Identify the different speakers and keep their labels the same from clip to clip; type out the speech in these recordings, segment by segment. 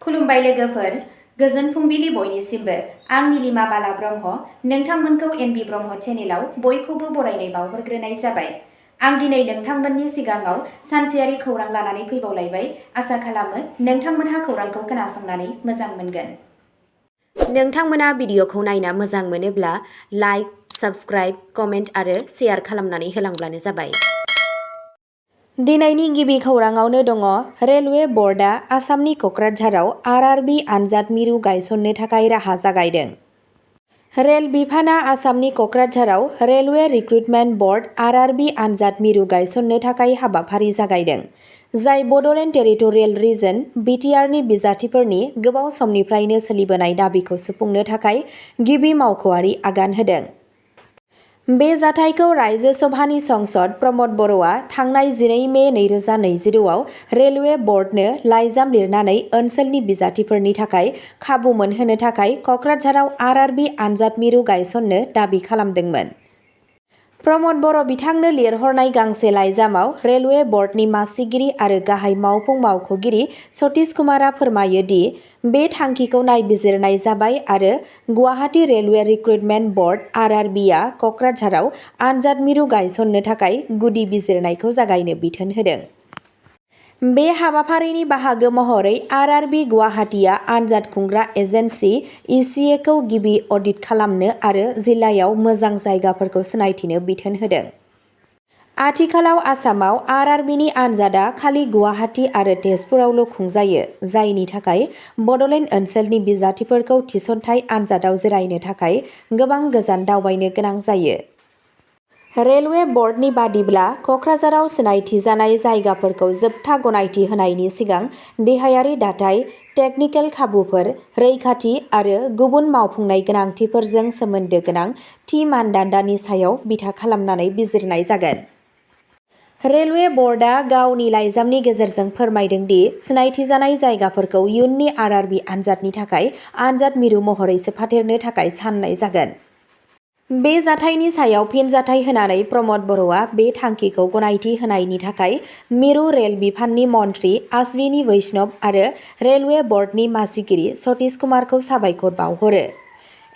Speaker 1: खुलुमबाय लोगोफोर, गोजोन फुंबिलि बयनिसिमबो। आं नीलिमा बाला ब्रह्म, नोंथांमोनखौ एनबि ब्रह्म चेनेलाव बयखौबो बरायनाय बावहरग्रोनाय जाबाय। आं दिनै नोंथांमोननि सिगाङाव सानसेयारि खौरां लानानै फैबावलायबाय। आसा खालामो नोंथांमोनहा खौरांखौ खोनासंनानै मोजां मोनगोन। नोंथांमोना भिडिअखौ नायना मोजां मोनोब्ला लाइक, साबस्क्राइब, कमेन्ट आरो शेयार खालामनानै होलांब्लानो जाबाय। दिनैनि गिबि खौराङावनो दङ रेलवे बर्डआ आसामनि क'क्राझाराव आरआरबि आनजाद मिरु गायसननो थाखाय राहा जागायदों। रेल बिफाना आसामनि क'क्राझाराव रेलवे रिक्रुटमेन्ट बर्ड आरआरबि आनजाद मिरु गायसननो थाखाय हाबाफारि जागायदों, जाय बड'लेण्ड टेरिटरियेल रिजन (बिटिआरनि) बिजाथिफोरनि गोबाव समनिफ्रायनो सोलिबोनाय दाबिखौ सुफुंनो थाखाय गिबि मावख'आरि आगान होदों। बे जाथायखौ रायजो सभानि संसद प्रमद बर'आ थांनाय 12 मे 2026 आव रेलवे बर्डनो लाइजाम लिरनानै ओनसोलनि बिजाथिफोरनि थाखाय खाबु मोनहोनो थाखाय क'क्राझाराव आरआरबि आनजाद मिरु गायसननो दाबि खालामदोंमोन। प्रमद बर' बिथांनो लिरहरनाय गांसे लाइजामाव रेलवे बर्डनि मासिगिरि आरो गाहाय मावफुं मावख'गिरि सतीश कुमारा फोरमायो दि बे थांखिखौ नायबिजिरनाय जाबाय आरो गुवाहाटी रेलवे रिक्रुटमेन्ट बर्ड (आरआरबि) आ क'क्राझाराव आनजाद मिरु गायसननो थाखाय गुदि बिजिरनायखौ जागायनो बिथोन होदों। बे हाबाफारिनि बाहागो महरै आरआरबि गुवाहाटीआ आनजाद खुंग्रा एजेन्सि (इसिए) खौ गिबि अडिट खालामनो आरो जिल्लायाव मोजां जायगाफोरखौ सिनायथिनो बिथोन होदों। आथिखालाव आसामाव आरआरबिनि आनजादआ खालि गुवाहाटी आरो तेजपुरावल' खुंजायो, जायनि थाखाय बड'लेण्ड ओनसोलनि बिजाथिफोरखौ थिसनथाइ आनजादाव जिरायनो थाखाय गोबां गोजान दावबायनो गोनां जायो। रेलवे बर्डनि बादिब्ला, क'क्राझाराव सिनायथिजानाय जायगाफोरखौ जोबथा गनायथि होनायनि सिगां देहायारि दाथाय, टेकनिकेल खाबुफोर, रैखाथि आरो गुबुन मावफुंनाय गोनांथिफोरजों सोमोन्दो गोनां थि मानदान्दानि सायाव बिथा खालामनानै बिजिरनाय जागोन। रेलवे बर्डआ गावनि लाइजामनि गेजेरजों फोरमायदों दि सिनायथिजानाय जायगाफोरखौ इयुननि आरआरबि आनजादनि थाखाय आनजाद मिरु महरै सोफादेरनो थाखाय साननाय जागोन। बे जाथायनि सायाव फिनजाथाय होनानै प्रमद बर'आ बे थांखिखौ गनायथि होनायनि थाखाय मिरु रेल बिफाननि मन्थ्रि अश्विनी वैष्णव आरो रेलवे बर्डनि मासिगिरि सतीश कुमारखौ साबायखर बावहरो।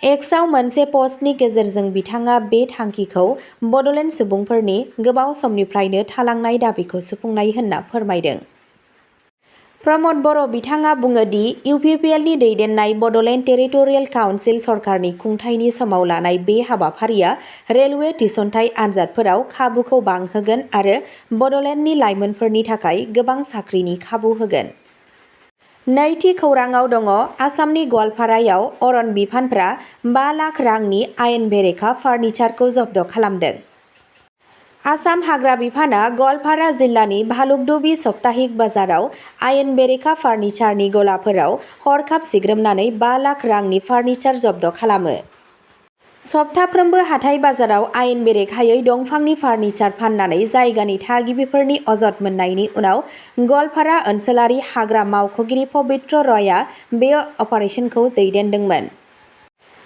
Speaker 1: एक्सआव मोनसे पस्टनि गेजेरजों बिथाङा बे थांखिखौ बड'लेण्ड सुबुंफोरनि गोबाव समनिफ्रायनो थालांनाय दाबिखौ सुफुंनाय होनना फोरमायदों। प्रमद बर' बिथाङा बुङो दि इउपिपिएलनि दैदेननाय बड'लेण्ड टेरिटरियेल काउन्सिल सरकारनि खुंथायनि समाव लानाय बे हाबाफारिया रेलवे थिसनथाइ आनजादफोराव खाबुखौ बांहोगोन आरो बड'लेण्डनि लाइमोनफोरनि थाखाय गोबां साख्रिनि खाबु होगोन। नैथि खौराङाव दङ आसामनि गवालपारायाव अरन बिफानफ्रा 5 लाख रांनि आयेन बेरेखा फार्निचारखौ जब्द खालामदों। आसाम हाग्रा बिफाना गवालपारा जिल्लानि भालुकडुबि सप्ताहिक बाजाराव आयेन बेरेखा फार्निचारनि गलाफोराव हरखाब सिग्रोमनानै 5 लाख रांनि फार्निचार जब्द खालामो। सप्ताफ्रोमबो हाथाइ बाजाराव आयेन बेरेखायै दंफांनि फार्निचार फाननानै जायगानि थागिबिफोरनि अजद मोननायनि उनाव गवालपारा ओनसोलारि हाग्रा मावख'गिरि पबित्र रयआ बे अपारेसनखौ दैदेनदोंमोन।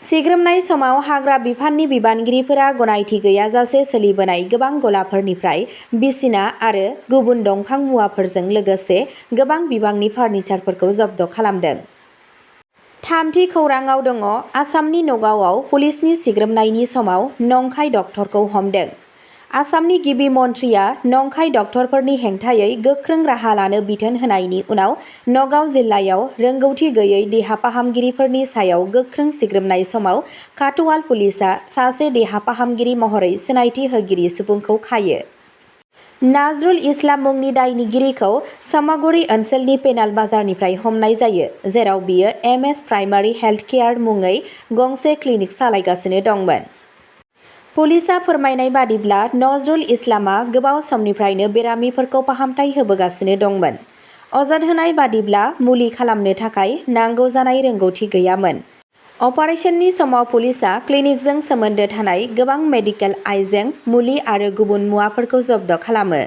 Speaker 1: सिग्रोमनाय समाव हाग्रा बिफाननि बिबानगिरिफोरा गनायथि गैयाजासे सोलिबोनाय गोबां गलाफोरनिफ्राय बिसिना आरो गुबुन दंफां मुवाफोरजों लोगोसे गोबां बिबांनि फार्निचारफोरखौ जब्द खालामदों। थामथि खौराङाव दङ आसामनि नगावआव पुलिसनि सिग्रोमनायनि समाव नंखाय डक्टरखौ हमदों। आसामनि गिबि मन्थ्रिया नंखाय डक्टरफोरनि हेंथायै गोख्रों राहा लानो बिथोन होनायनि उनाव नगाव जिल्लायाव रोंगौथि गैयै देहा फाहामगिरिफोरनि सायाव गोख्रों सिग्रोमनाय समाव काटवाल पुलिसआ सासे देहा फाहामगिरि महरै सिनायथि होगिरि सुबुंखौ खायो। नाजरुल इस्लाम मुंनि दायनिगिरिखौ सामागुरि ओनसोलनि पेनाल बाजारनिफ्राय हमनाय जायो, जेराव बियो एमएस प्राइमारि हेल्थ केयार मुङै गंसे क्लिनिक सालायगासिनो दंमोन। पुलिसआ फोरमायनाय बादिब्ला नजरुल इस्लामआ गोबाव समनिफ्रायनो बेरामिफोरखौ फाहामथाय होबोगासिनो दंमोन। अजद होनाय बादिब्ला मुलि खालामनो थाखाय नांगौ जानाय रोंगौथि गैयामोन। अपारेसननि समाव पुलिसआ क्लिनिकजों सोमोन्दो थानाय गोबां मेडिकेल आइजें, मुलि आरो गुबुन मुवाफोरखौ जब्द खालामो।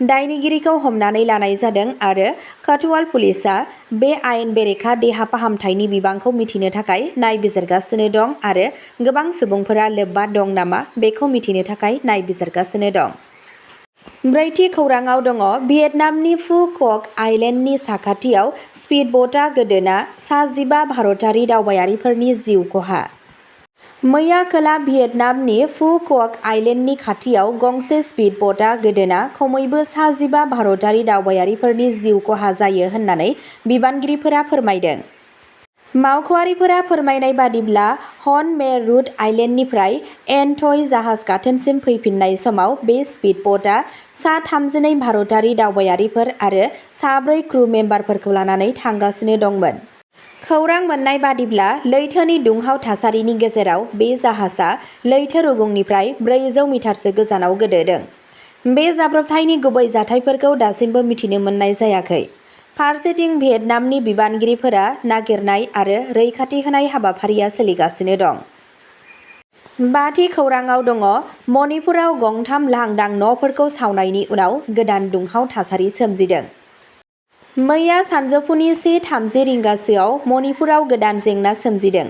Speaker 1: दायनिगिरिखौ हमनानै लानाय जादों आरो काटवाल पुलिसआ बे आयेन बेरेखा देहा फाहामथायनि बिबांखौ मिथिनो थाखाय नायबिजिरगासिनो दं आरो गोबां सुबुंफोरा लोब्बा दं नामा बेखौ मिथिनो थाखाय नायबिजिरगासिनो दं। ब्रैथि खौराङाव दङ भियेटनामनि फु कक आइलेण्डनि साखाथियाव स्पिडब'टआ गोदोना सा 15 भारतारि दावबायारिफोरनि जिउ खहा। मैया खोला भियेटनामनि फु कक आइलेण्डनि खाथियाव गंसे स्पिडब'टआ गोदोना खमैबो सा 15 भारतारि दावबायारिफोरनि जिउ खहा जायो होननानै बिबानगिरिफोरा फोरमायदों। मावख'आरिफोरा फोरमायनाय बादिब्ला हन मे रुट आइलेण्डनिफ्राय एन थई जाहाज गाथोनसिम फैफिननाय समाव बे स्पिडब'टआ सा 32 भारतारि दावबायारिफोर आरो सा 4 क्रू मेम्बारफोरखौ लानानै थांगासिनो दंमोन। खौरां मोननाय बादिब्ला लैथोनि दुंहाव थासारिनि गेजेराव बे जाहाजआ लैथो रुगुंनिफ्राय 400 मिटारसो गोजानाव गोदोदों। बे जाब्रबथायनि गुबै जाथायफोरखौ दासिमबो मिथिनो मोननाय जायाखै। फारसेथिं भियेटनामनि बिबानगिरिफोरा नागिरनाय आरो रैखाथि होनाय हाबाफारिया सोलिगासिनो दं। बाथि खौराङाव दङ मणिपुराव गंथाम लांदां न'फोरखौ सावनायनि उनाव गोदान दुंहाव थासारि सोमजिदों। मैया सानजौफुनि 1:30 रिंगासोआव मणिपुराव गोदान जेंना सोमजिदों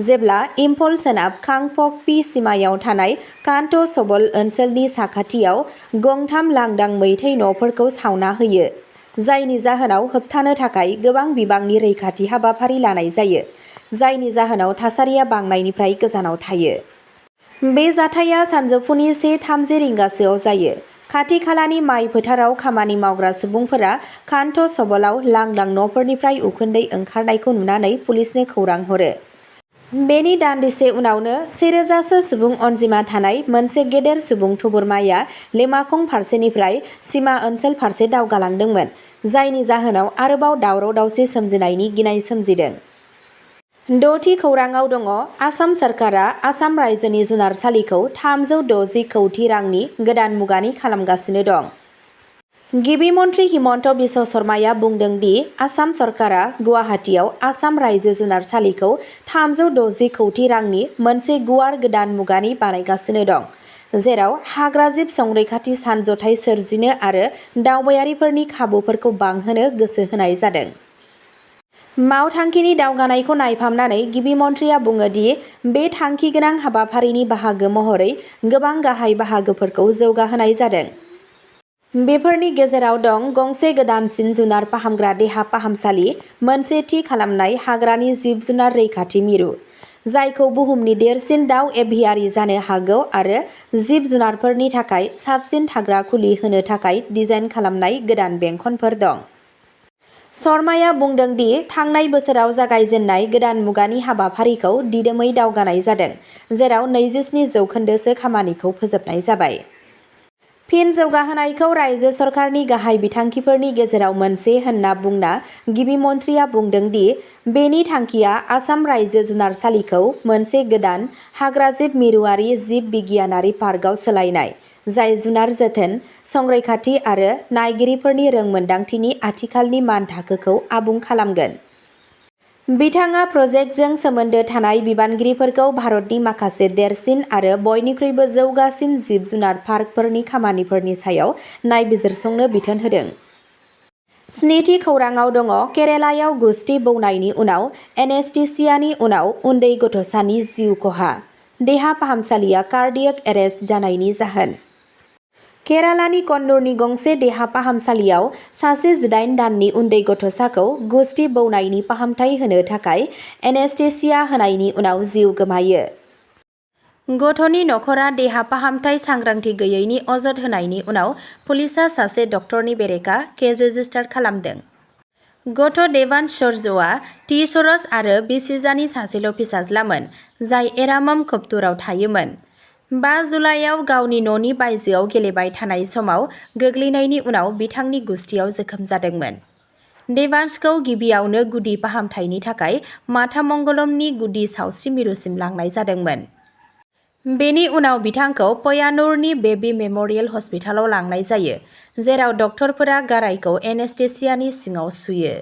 Speaker 1: जेब्ला इम्फल सोनाब कांपकपि सिमायाव थानाय कान्ट सबल ओनसोलनि साखाथियाव गंथाम लांदां मैथै न'फोरखौ सावना होयो, जायनि जाहोनाव होबथानो थाखाय गोबां बिबांनि रैखाथि हाबाफारि लानाय जायो, जायनि जाहोनाव थासारिया बांनायनिफ्राय गोजानाव थायो। बे जाथाया सानजौफुनि 1:30 रिंगासोआव जायो। खाथि खालानि माइ फोथाराव खामानि मावग्रा सुबुंफोरा कान्ट सबलाव लांदां न'फोरनिफ्राय उखुन्दै ओंखारनायखौ नुनानै पुलिसनो खौरां हरो। बेनि दान्दिसे उनावनो 1000सो सुबुं अनजिमा थानाय मोनसे गेदेर सुबुं थुबुरमाया लेमाखं फारसेनिफ्राय सिमा ओनसोल फारसे दावगालांदोंमोन, जायनि जाहोनाव आरोबाव दावराव-दावसि सोमजिनायनि गिनाय सोमजिदों। द'थि खौराङाव दङ आसाम सरकारा आसाम रायजोनि जुनारसालिखौ 360 कौटि रांनि गोदान मुगानि खालामगासिनो दं। गिबि मन्थ्रि हिमन्त बिश्व शर्माया बुंदों दि आसाम सरकारा गुवाहाटीआव आसाम रायजो जुनारसालिखौ 360 कौटि रांनि मोनसे गुवार गोदान मुगानि बानायगासिनो दं, जेराव हाग्राजिब संरैखाथि सान जथाय सोरजिनो आरो दावबायारिफोरनि खाबुफोरखौ बांहोनो गोसो होनाय जादों। मावथांखिनि दावगानायखौ नायफामनानै गिबि मन्थ्रिया बुङो दि बे थांखि गोनां हाबाफारिनि बाहागो महरै गोबां गाहाय बाहागोफोरखौ जौगाहोनाय जादों। बेफोरनि गेजेराव दं गंसे गोदानसिन जुनार फाहामग्रा देहा फाहामसालि, मोनसे थि खालामनाय हाग्रानि जिब-जुनार रैखाथि मिरु, जायखौ बुहुमनि देरसिन दाव एभियारि जानो हागौ आरो जिब-जुनारफोरनि थाखाय साबसिन थाग्रा खुलि होनो थाखाय डिजाइन खालामनाय गोदान बेंखनफोर दं। शर्माया बुंदों दि थांनाय बोसोराव जागायजेननाय गोदान मुगानि हाबाफारिखौ दिदोमै दावगानाय जादों, जेराव 27% खामानिखौ फोजोबनाय जाबाय। फिन जौगाहोनायखौ रायजो सरकारनि गाहाय बिथांखिफोरनि गेजेराव मोनसे होनना बुंना गिबि मन्थ्रिया बुंदों दि बेनि थांखिया आसाम रायजो जुनारसालिखौ मोनसे गोदान हाग्राजिब मिरुआरि जिब बिगियानारि पार्कआव सोलायनाय, जाय जुनार जोथोन, संरैखाथि आरो नायगिरिफोरनि रोंमोनदांथिनि आथिखालनि मानथाखोखौ आबुं खालामगोन। बिथाङा प्रजेक्टजों सोमोन्दो थानाय बिबानगिरिफोरखौ भारतनि माखासे देरसिन आरो बयनिख्रुइबो जौगासिन जिब-जुनार पार्कफोरनि खामानिफोरनि सायाव नायबिजिरसंनो बिथोन होदों। स्निथि खौराङाव दङ केरालायाव गुस्थि बौनायनि उनाव एनेस्थेसियानि उनाव उन्दै गथ'सानि जिउ खहा, देहा फाहामसालिया कार्डियक एरेस्ट जानायनि जाहोन। केरालानि कन्नुरनि गंसे देहा फाहामसालियाव सासे 18 दाननि उन्दै गथ'साखौ गुस्थि बौनायनि फाहामथाय होनो थाखाय एनेस्थेसिया होनायनि उनाव जिउ गोमायो। गथ'नि नखरा देहा फाहामथाय सांग्रांथि गैयैनि अजद होनायनि उनाव पुलिसआ सासे डक्टरनि बेरेखा केस रेजिस्टार खालामदों। गथ' देवांश सौर्यआ टी-सरोस आरो बिसिजानि सासेल' फिसाज्लामोन, जाय एरामम क'प्टुराव थायोमोन। 5 जुलाइआव गावनि न'नि बायजोआव गेलेबाय थानाय समाव गोग्लैनायनि उनाव बिथांनि गुस्थियाव जोखोम जादोंमोन। देवांशखौ गिबियावनो गुदि फाहामथायनि थाखाय माथामंगलमनि गुदि सावस्रि मिरुसिम लांनाय जादोंमोन। बेनि उनाव बिथांखौ पय्यानुरनि बेबी मेम'रियेल हस्पिटालाव लांनाय जायो, जेराव डक्टरफोरा गारायखौ एनेस्थेसियानि सिङाव सुयो।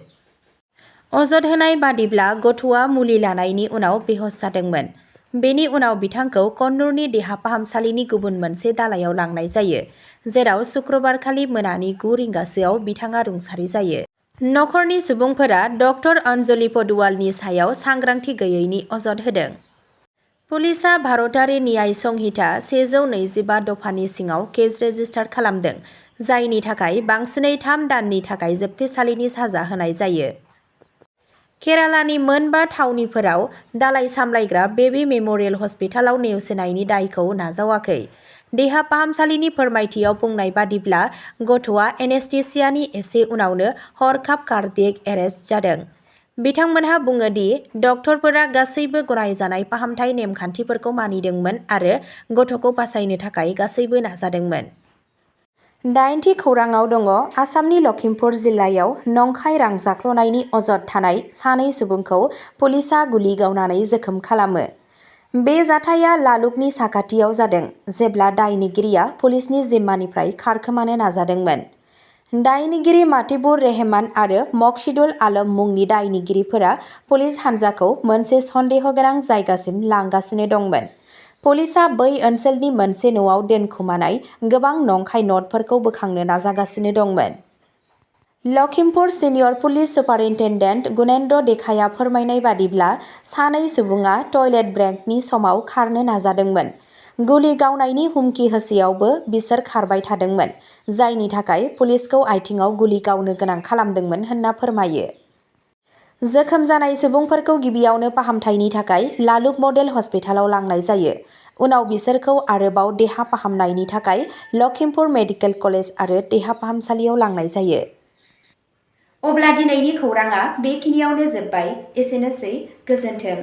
Speaker 1: अजद होनाय बादिब्ला गथ'आ मुलि लानायनि उनाव बेहस जादोंमोन। बेनि उनाव बिथांखौ कन्नुरनि देहा फाहामसालिनि गुबुन मोनसे दालाइयाव लांनाय जायो, जेराव शुक्रबारखालि मोनानि 9 रिंगासोआव बिथाङा रुंसारि जायो। नखरनि सुबुंफोरा डक्टर अंजलि पडवालनि सायाव सांग्रांथि गैयैनि अजद होदों। पुलिसा भारतारि न्याय संहिता 125 दफानि सिङाव केस रेजिस्टार खालामदों, जायनि थाखाय बांसिनै 3 दाननि थाखाय जोबथेसालिनि साजा होनाय जायो। केरालानि मोनबा थावनिफोराव दालाइ सामलायग्रा बेबी मेम'रियेल हस्पिटालाव नेवसिनायनि दायखौ नाजावाखै। देहा फाहामसालिनि फोरमायथियाव बुंनाय बादिब्ला गथ'आ एनेस्थेसियानि एसे उनावनो हरखाब कार्डियेक एरेस्ट जादों। बिथांमोनहा बुङो दि डक्टरफोरा गासैबो गनायजानाय फाहामथाय नेमखान्थिफोरखौ मानिदोंमोन आरो गथ'खौ बासायनो थाखाय गासैबो नाजादोंमोन। 8थि खौरांआव दङ आसामनि लखिमपुर जिल्लायाव नंखाय रां जाख्ल'नायनि अजद थानाय सानै सुबुंखौ पुलिसा गुलि गावनानै जोखोम खालामो। बे जाथाया लालुकनि साखाथियाव जादों जेब्ला दायनिगिरिया पुलिसनि जिम्मानिफ्राय खारखोमानो नाजादोंमोन। दायनिगिरि मातिबुर रेहमान आरो मकसिदुल आलम मुंनि दायनिगिरिफोरा पुलिस हान्जाखौ मोनसे सन्देहगोनां जायगासिम लांगासिनो दंमोन। पुलिसा बै ओनसोलनि मोनसे न'आव दोनखुमानाय गोबां नंखाय नटफोरखौ बोखांनो नाजागासिनो दंमोन। लखिमपुर सिनियर पुलिस सुपारिन्टेन्डेन्ट गुनेन्द्र देखाया फोरमायनाय बादिब्ला सानै सुबुङा टयलेट ब्रेकनि समाव खारनो नाजादोंमोन। गुलि गावनायनि हुमखि होसेयावबो बिसोर खारबाय थादोंमोन, जायनि थाखाय पुलिसखौ आथिंआव गुलि गावनो गोनां खालामदोंमोन होनना फोरमायो। जोखोम जानाय सुबुंफोरखौ गिबियावनो फाहामथायनि थाखाय लालुक मडेल हस्पिटालाव लांनाय जायो। उनाव बिसोरखौ आरोबाव देहा फाहामनायनि थाखाय लखिमपुर मेडिकेल कलेज आरो देहा फाहामसालियाव लांनाय जायो। अब्ला दिनैनि खौरांआ बेखिनियावनो जोब्बाय। एसेनोसै, गोजोन्थों।